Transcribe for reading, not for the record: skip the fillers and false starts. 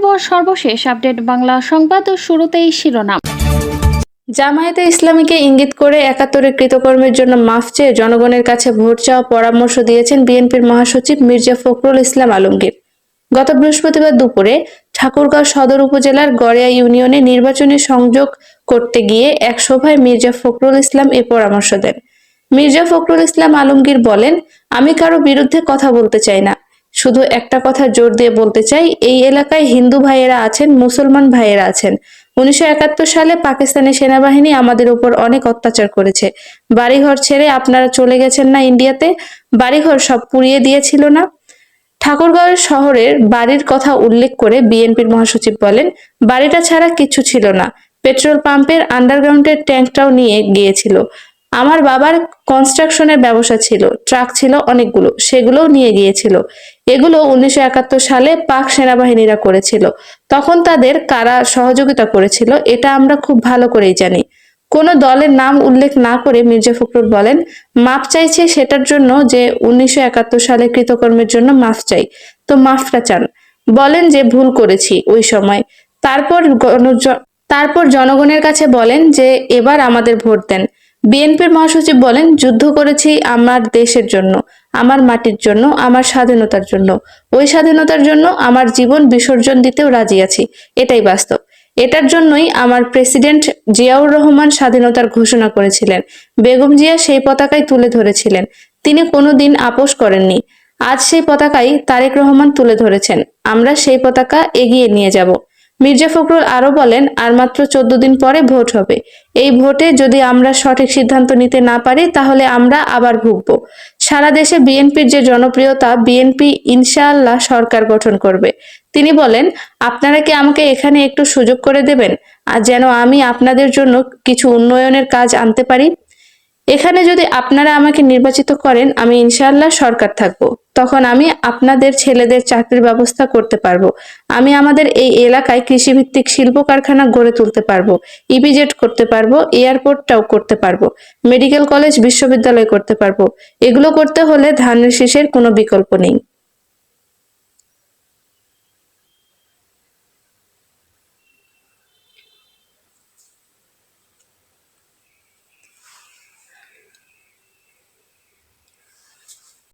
দেব সর্বশেষ আপডেট বাংলা সংবাদ শুরুতেই শিরোনাম। জামায়াতে ইসলামীকে ইঙ্গিত করে ৭১-এর কৃতকর্মের জন্য মাফ চেয়ে জনগণের কাছে ভোট চাওয়ার পরামর্শ দিয়েছেন বিএনপির মহাসচিব মির্জা ফখরুল ইসলাম আলমগীর। গত বৃহস্পতিবার দুপুরে ঠাকুরগাঁও সদর উপজেলার গড়িয়া ইউনিয়নে নির্বাচনী সংযোগ করতে গিয়ে এক সভায় মির্জা ফখরুল ইসলাম এ পরামর্শ দেন। মির্জা ফখরুল ইসলাম আলমগীর বলেন, আমি কারো বিরুদ্ধে কথা বলতে চাই না, শুধু একটা কথা জোর দিয়ে বলতে চাই, এই এলাকায় হিন্দু ভাইয়েরা আছেন, মুসলমান ভাইয়েরা আছেন। ১৯৭১ সালে পাকিস্তানি সেনাবাহিনী আমাদের উপর অনেক অত্যাচার করেছে। বাড়িঘর ছেড়ে আপনারা চলে গেছেন না ইন্ডিয়াতে? বাড়িঘর সব পুড়িয়ে দিয়েছিল না? ঠাকুরগাঁও শহরের বাড়ির কথা উল্লেখ করে বিএনপির মহাসচিব বলেন, বাড়িটা ছাড়া কিছু ছিল না, পেট্রোল পাম্পের আন্ডারগ্রাউন্ডের ট্যাঙ্কটাও নিয়ে গিয়েছিল। আমার বাবার কনস্ট্রাকশনের ব্যবসা ছিল, ট্রাক ছিল অনেকগুলো, সেগুলোও নিয়ে গিয়েছিল। এগুলো ১৯৭১ সালে পাক সেনাবাহিনীরা করেছিল। তখন তাদের কারা সহযোগিতা করেছিল এটা আমরা খুব ভালো করেই জানি। কোনো দলের নাম উল্লেখ না করে মির্জা ফখরুল বলেন, মাফ চাইছে সেটার জন্য যে ১৯৭১ সালে কৃতকর্মের জন্য মাফ চাই, তো মাফটা চান, বলেন যে ভুল করেছি ওই সময়। তারপর জনগণের কাছে বলেন যে এবার আমাদের ভোট দেন। বিএনপির মহাসচিব বলেন, যুদ্ধ করেছি আমার দেশের জন্য, আমার মাটির জন্য, আমার স্বাধীনতার জন্য। ওই স্বাধীনতার জন্য আমার জীবন বিসর্জন দিতেও রাজি আছি, এটাই বাস্তব। এটার জন্যই আমার প্রেসিডেন্ট জিয়াউর রহমান স্বাধীনতার ঘোষণা করেছিলেন। বেগম জিয়া সেই পতাকায় তুলে ধরেছিলেন, তিনি কোনোদিন আপোষ করেননি। আজ সেই পতাকাই তারেক রহমান তুলে ধরেছেন, আমরা সেই পতাকা এগিয়ে নিয়ে যাব। মির্জা ফখরুল আরো বলেন, আর মাত্র ১৪ দিন পরে ভোট হবে। এই ভোটে যদি আমরা সঠিক সিদ্ধান্ত নিতে না পারি তাহলে আমরা আবার ভুগব। সারা দেশে বিএনপির যে জনপ্রিয়তা, বিএনপি ইনশাআল্লাহ সরকার গঠন করবে। তিনি বলেন, আপনারা কি আমাকে এখানে একটু সুযোগ করে দেবেন, আর যেন আমি আপনাদের জন্য কিছু উন্নয়নের কাজ আনতে পারি। এখানে যদি আপনারা আমাকে নির্বাচিত করেন, আমি ইনশাআল্লাহ সরকার থাকবো। তখন আমি আপনাদের ছেলেদের চাকরির ব্যবস্থা করতে পারবো। আমি আমাদের এই এলাকায় কৃষিভিত্তিক শিল্প কারখানা গড়ে তুলতে পারবো, ইপিজেড করতে পারবো, এয়ারপোর্টটাও করতে পারবো, মেডিকেল কলেজ, বিশ্ববিদ্যালয় করতে পারবো। এগুলো করতে হলে ধানের শীষের কোনো বিকল্প নেই।